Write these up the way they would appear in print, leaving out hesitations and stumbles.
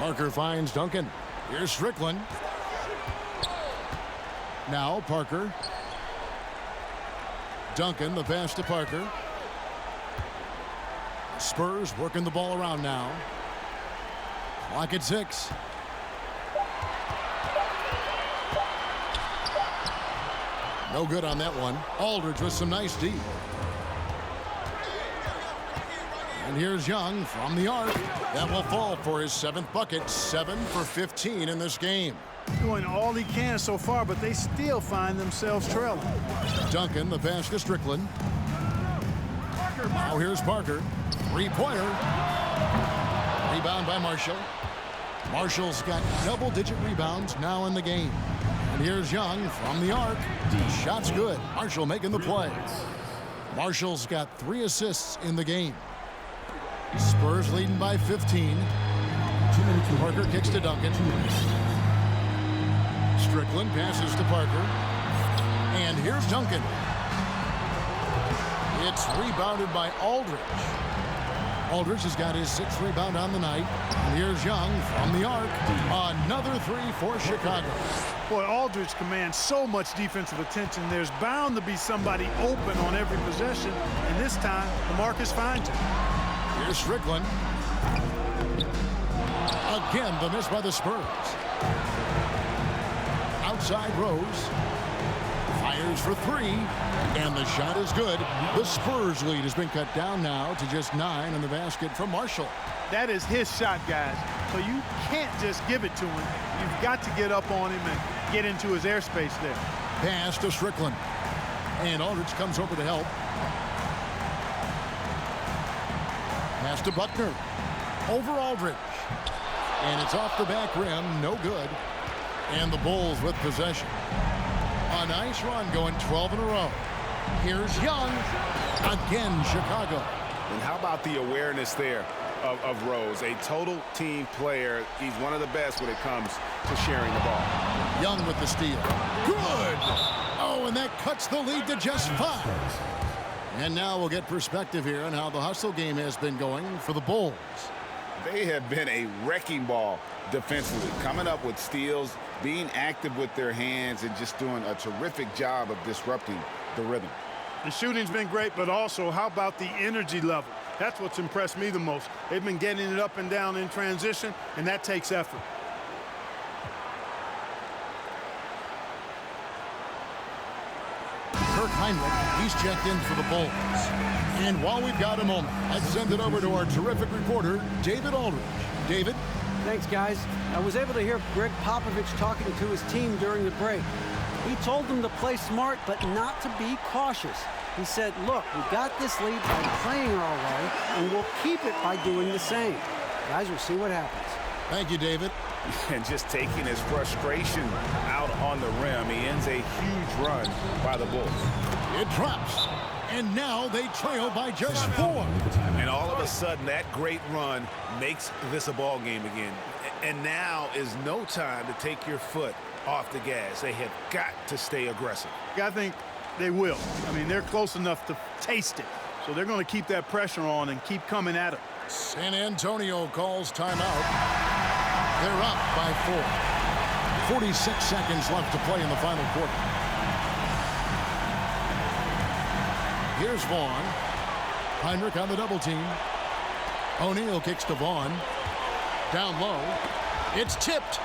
Parker finds Duncan. Here's Strickland. Now Parker. Duncan, the pass to Parker. Spurs working the ball around now. Clock at 6. No good on that one. Aldridge with some nice D. And here's Young from the arc. That will fall for his 7th bucket. 7 for 15 in this game. Doing all he can so far, but they still find themselves trailing. Duncan, the pass to Strickland. Now here's Parker. Three-pointer. Rebound by Marshall. Marshall's got double-digit rebounds now in the game. And here's Young from the arc. Shot's good. Marshall making the play. Marshall's got 3 assists in the game. Spurs leading by 15. Parker kicks to Duncan. Strickland passes to Parker. And here's Duncan. It's rebounded by Aldridge. Aldridge has got his 6th rebound on the night. And here's Young from the arc. Another 3 for Chicago. Boy, Aldridge commands so much defensive attention. There's bound to be somebody open on every possession. And this time, DeMarcus finds him. Here's Strickland. Again, the miss by the Spurs. Outside Rose. Fires for 3. And the shot is good. The Spurs lead has been cut down now to just 9 in the basket from Marshall. That is his shot, guys. So you can't just give it to him. You've got to get up on him and get into his airspace there. Pass to Strickland. And Aldridge comes over to help. Pass to Buckner. Over Aldridge. And it's off the back rim. No good. And the Bulls with possession. A nice run going 12 in a row. Here's Young. Again, Chicago. And how about the awareness there of Rose? A total team player. He's one of the best when it comes to sharing the ball. Young with the steal. Good! Oh, and that cuts the lead to just 5. And now we'll get perspective here on how the hustle game has been going for the Bulls. They have been a wrecking ball defensively, coming up with steals, being active with their hands, and just doing a terrific job of disrupting the rhythm. The shooting's been great, but also how about the energy level? That's what's impressed me the most. They've been getting it up and down in transition, and that takes effort. Kirk Heinrich, he's checked in for the Bulls. And while we've got a moment, let's send it over to our terrific reporter, David Aldridge. David? Thanks, guys. I was able to hear Greg Popovich talking to his team during the break. He told them to play smart, but not to be cautious. He said, look, we got this lead by playing our way, and we'll keep it by doing the same. Guys, we'll see what happens. Thank you, David. And just taking his frustration out on the rim, he ends a huge run by the Bulls. It drops. And now they trail by just 4. And all of a sudden, that great run makes this a ball game again. And now is no time to take your foot off the gas. They have got to stay aggressive. I think they will. I mean, they're close enough to taste it. So they're going to keep that pressure on and keep coming at it. San Antonio calls timeout. They're up by 4. 46 seconds left to play in the final quarter. Here's Vaughn. Heinrich on the double team. O'Neal kicks to Vaughn. Down low. It's tipped.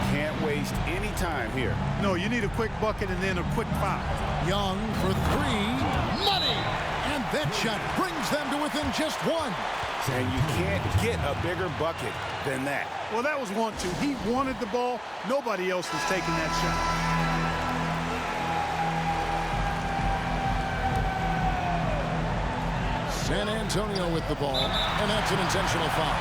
Can't waste any time here. No, you need a quick bucket and then a quick foul. Young for 3. Money! And that shot brings them to within just 1. And you can't get a bigger bucket than that. Well, that was 1-2. He wanted the ball. Nobody else was taking that shot. San Antonio with the ball, and that's an intentional foul.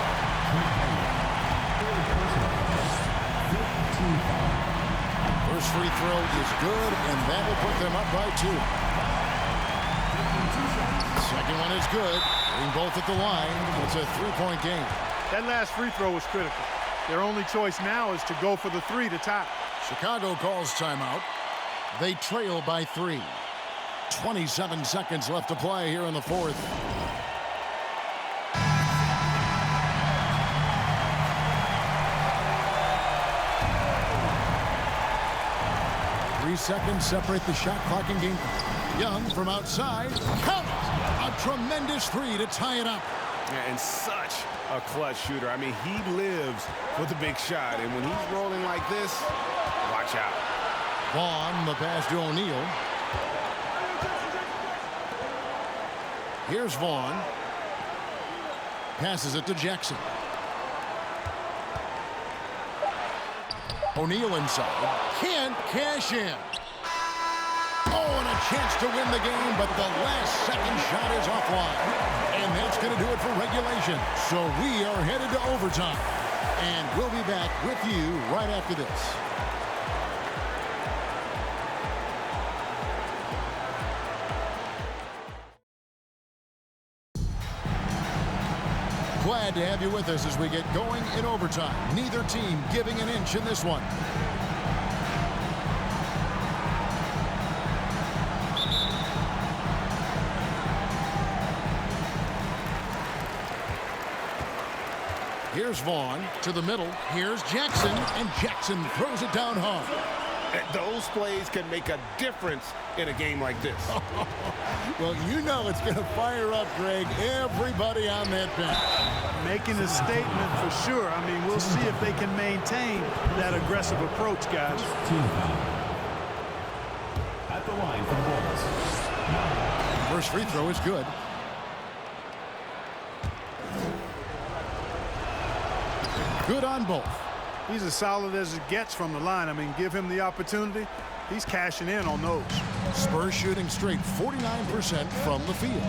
First free throw is good, and that will put them up by 2. Second one is good. Being both at the line, it's a 3-point game. That last free throw was critical. Their only choice now is to go for the 3 to tie. Chicago calls timeout. They trail by 3. 27 seconds left to play here in the 4th. 3 seconds separate the shot clock and game clock. Young from outside. Count it! A tremendous three to tie it up. And such a clutch shooter. I mean, he lives for the big shot. And when he's rolling like this, watch out. Vaughn, the pass to O'Neal. Here's Vaughn. Passes it to Jackson. O'Neal inside. Can't cash in. Oh, and a chance to win the game, but the last second shot is offline. And that's going to do it for regulation. So we are headed to overtime. And we'll be back with you right after this. Glad to have you with us as we get going in overtime. Neither team giving an inch in this one. Here's Vaughn to the middle. Here's Jackson, and Jackson throws it down hard. Those plays can make a difference in a game like this. Well, you know it's going to fire up, Greg, everybody on that bench. Making a statement for sure. I mean, we'll see if they can maintain that aggressive approach, guys. At the line for the Bulls. First free throw is good. Good on both. He's as solid as it gets from the line. I mean, give him the opportunity. He's cashing in on those. Spurs shooting straight 49% from the field.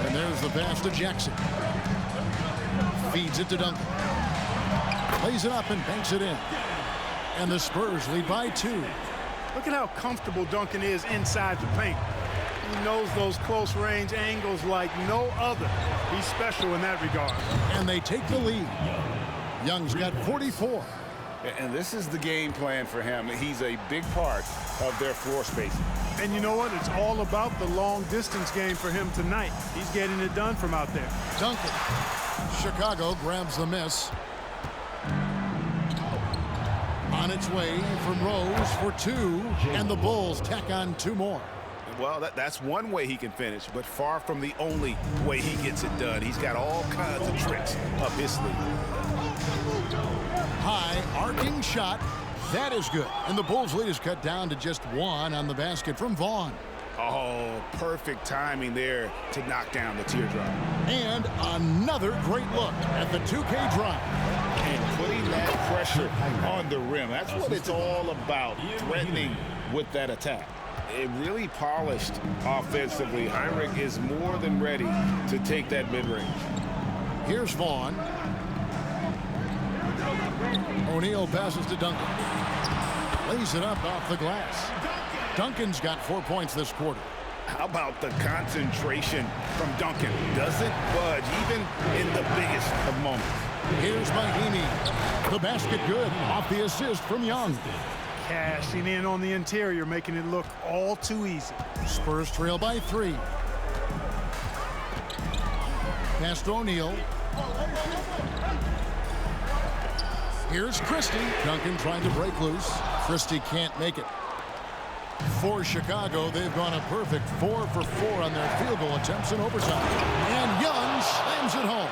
And there's the pass to Jackson. Feeds it to Duncan. Plays it up and banks it in. And the Spurs lead by 2. Look at how comfortable Duncan is inside the paint. He knows those close range angles like no other. He's special in that regard. And they take the lead. Young's got 44. And this is the game plan for him. He's a big part of their floor spacing. And you know what? It's all about the long distance game for him tonight. He's getting it done from out there. Duncan. Chicago grabs the miss. On its way from Rose for 2. And the Bulls tack on 2 more. Well, that's one way he can finish, but far from the only way he gets it done. He's got all kinds of tricks up his sleeve. High arcing shot. That is good. And the Bulls lead is cut down to just 1 on the basket from Vaughn. Oh, perfect timing there to knock down the teardrop. And another great look at the 2K drive. And putting that pressure on the rim. That's what it's all about, threatening with that attack. It really polished offensively. Heinrich is more than ready to take that mid-range. Here's Vaughn. O'Neal passes to Duncan. Lays it up off the glass. Duncan's got 4 points this quarter. How about the concentration from Duncan? Doesn't budge, even in the biggest of moments. Here's Mahimi. The basket good off the assist from Young. Cashing in on the interior, making it look all too easy. Spurs trail by 3. Pass to O'Neal. Here's Christie. Duncan trying to break loose. Christie can't make it. For Chicago, they've gone a perfect 4 for 4 on their field goal attempts in overtime. And Young slams it home.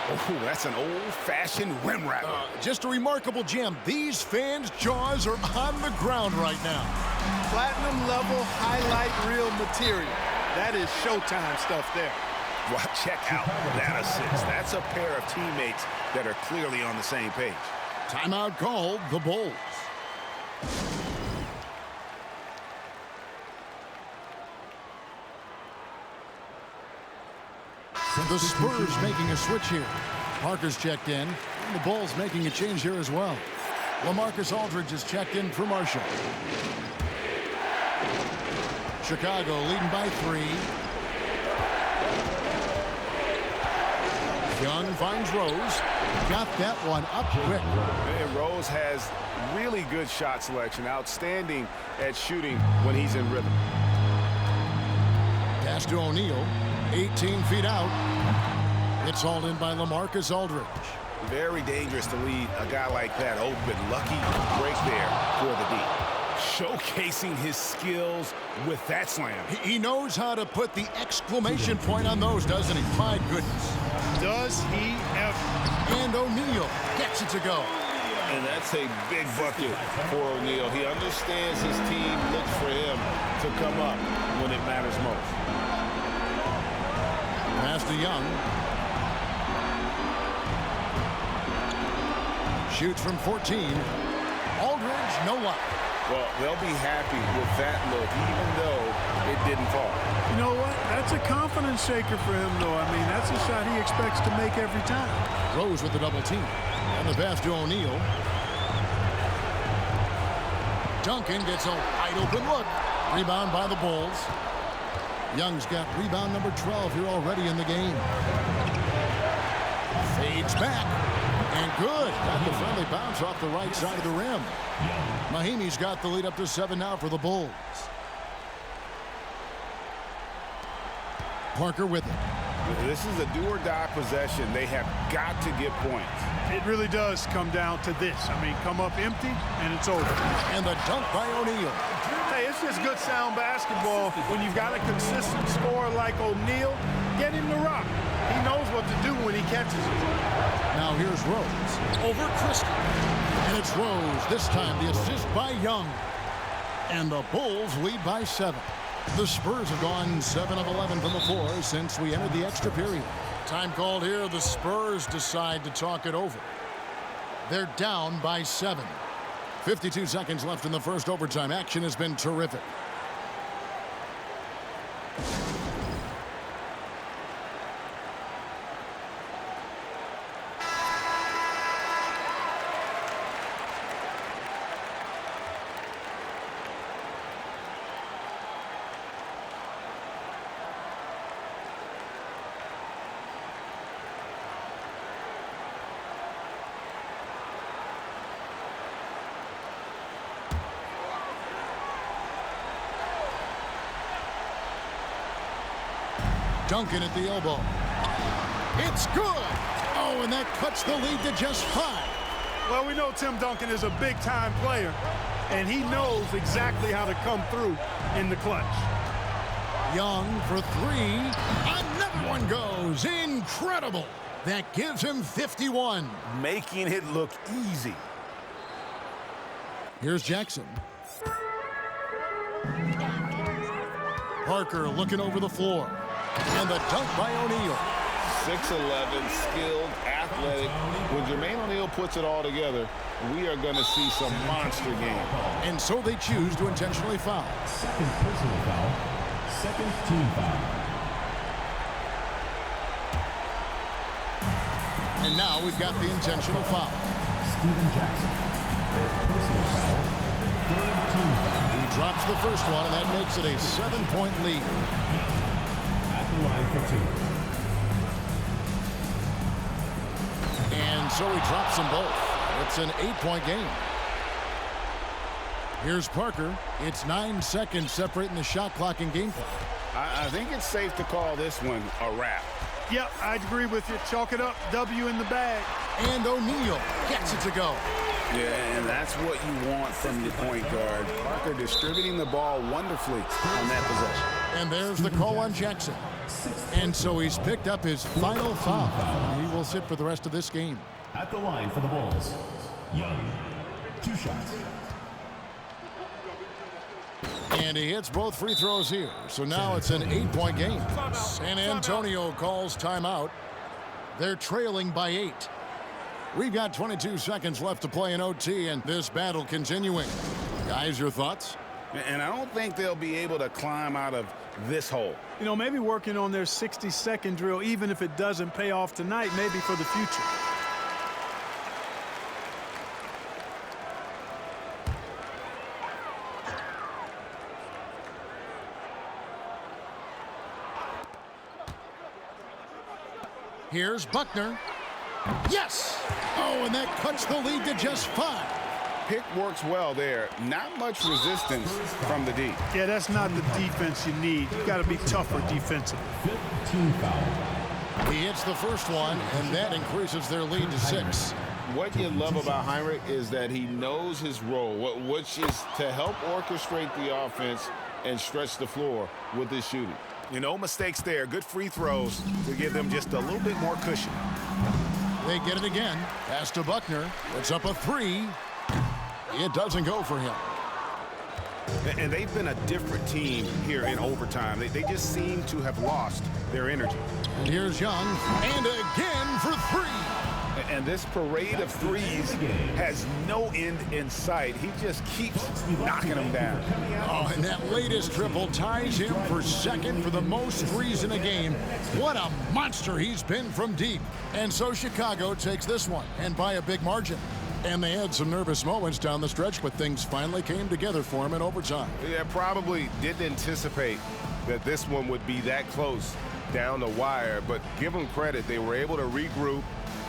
Oh, that's an old-fashioned rim wrapper. Just a remarkable jam. These fans' jaws are on the ground right now. Platinum level highlight reel material. That is Showtime stuff there. Well, check out that assist. That's a pair of teammates that are clearly on the same page. Timeout called, the Bulls. The Spurs making a switch here. Parker's checked in, and the Bulls making a change here as well. LaMarcus Aldridge is checked in for Marshall. Chicago leading by 3. Young finds Rose. Got that one up quick. And Rose has really good shot selection. Outstanding at shooting when he's in rhythm. Pass to O'Neal. 18 feet out. It's hauled in by LaMarcus Aldridge. Very dangerous to leave a guy like that open. Lucky break there for the D. Showcasing his skills with that slam. He knows how to put the exclamation point on those, doesn't he? My goodness. Does he ever? And O'Neal gets it to go. And that's a big bucket for O'Neal. He understands his team looks for him to come up when it matters most. Pass to Young. Shoots from 14. Aldridge, no luck. Well, they'll be happy with that look, even though it didn't fall. You know what? That's a confidence shaker for him, though. I mean, that's a shot he expects to make every time. Rose with the double team. And the pass to O'Neal. Duncan gets a wide open look. Rebound by the Bulls. Young's got rebound number 12 here already in the game. Fades back. And good. Got the friendly bounce off the right side of the rim. Mahimi's got the lead up to 7 now for the Bulls. Parker with it. This is a do-or-die possession. They have got to get points. It really does come down to this. I mean, come up empty, and it's over. And the dunk by O'Neal. Hey, it's just good sound basketball when you've got a consistent scorer like O'Neal. Get him to rock. He knows what to do when he catches it. Now here's Rose over Christie. And it's Rose. This time the assist by Young. And the Bulls lead by 7. The Spurs have gone 7 of 11 from the floor since we entered the extra period. Time called here. The Spurs decide to talk it over. They're down by 7. 52 seconds left in the first overtime. Action has been terrific. Duncan at the elbow. It's good. Oh, and that cuts the lead to just 5. Well, we know Tim Duncan is a big-time player, and he knows exactly how to come through in the clutch. Young for 3. Another one goes. Incredible. That gives him 51. Making it look easy. Here's Jackson. Parker looking over the floor. And the dunk by O'Neal. 6'11", skilled, athletic. When Jermaine O'Neal puts it all together, we are going to see some monster game. And so they choose to intentionally foul. Second personal foul. Second team foul. And now we've got the intentional foul. Steven Jackson. Personal foul. Third team foul. He drops the first one, and that makes it a 7-point lead. At the line for 2. And so he drops them both. It's an 8-point game. Here's Parker. It's 9 seconds separating the shot clock and game clock. I think it's safe to call this one a wrap. Yep, I agree with you. Chalk it up. W in the bag. And O'Neal gets it to go. Yeah, and that's what you want from your point guard. Parker distributing the ball wonderfully on that possession. And there's the call on Jackson. And so he's picked up his final foul. He will sit for the rest of this game. At the line for the Bulls. Young. 2 shots. And he hits both free throws here. So now it's an 8-point game. San Antonio calls timeout. They're trailing by 8. We've got 22 seconds left to play in OT, and this battle continuing. Guys, your thoughts? And I don't think they'll be able to climb out of this hole. You know, maybe working on their 60-second drill, even if it doesn't pay off tonight, maybe for the future. Here's Buckner. Yes! Oh, and that cuts the lead to just 5. Pick works well there. Not much resistance from the D. Yeah, that's not the defense you need. You got to be tougher defensively. 5th team foul. He hits the first one, and that increases their lead to 6. What you love about Heinrich is that he knows his role, which is to help orchestrate the offense and stretch the floor with his shooting. You know, mistakes there. Good free throws to give them just a little bit more cushion. They get it again. Pass to Buckner. It's up a 3. It doesn't go for him. And they've been a different team here in overtime. They just seem to have lost their energy. And here's Young. And again for 3. And this parade of threes has no end in sight. He just keeps knocking them down. Oh, and that latest triple ties him for second for the most threes in a game. What a monster he's been from deep. And so Chicago takes this one, and by a big margin. And they had some nervous moments down the stretch, but things finally came together for him in overtime. Yeah, probably didn't anticipate that this one would be that close down the wire, but give them credit. They were able to regroup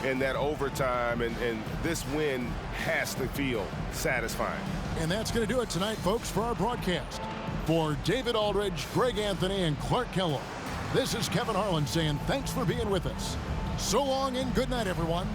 in that overtime, and this win has to feel satisfying. And that's going to do it tonight, folks, for our broadcast. For David Aldridge, Greg Anthony, and Clark Kellogg, this is Kevin Harlan saying thanks for being with us. So long and good night, everyone.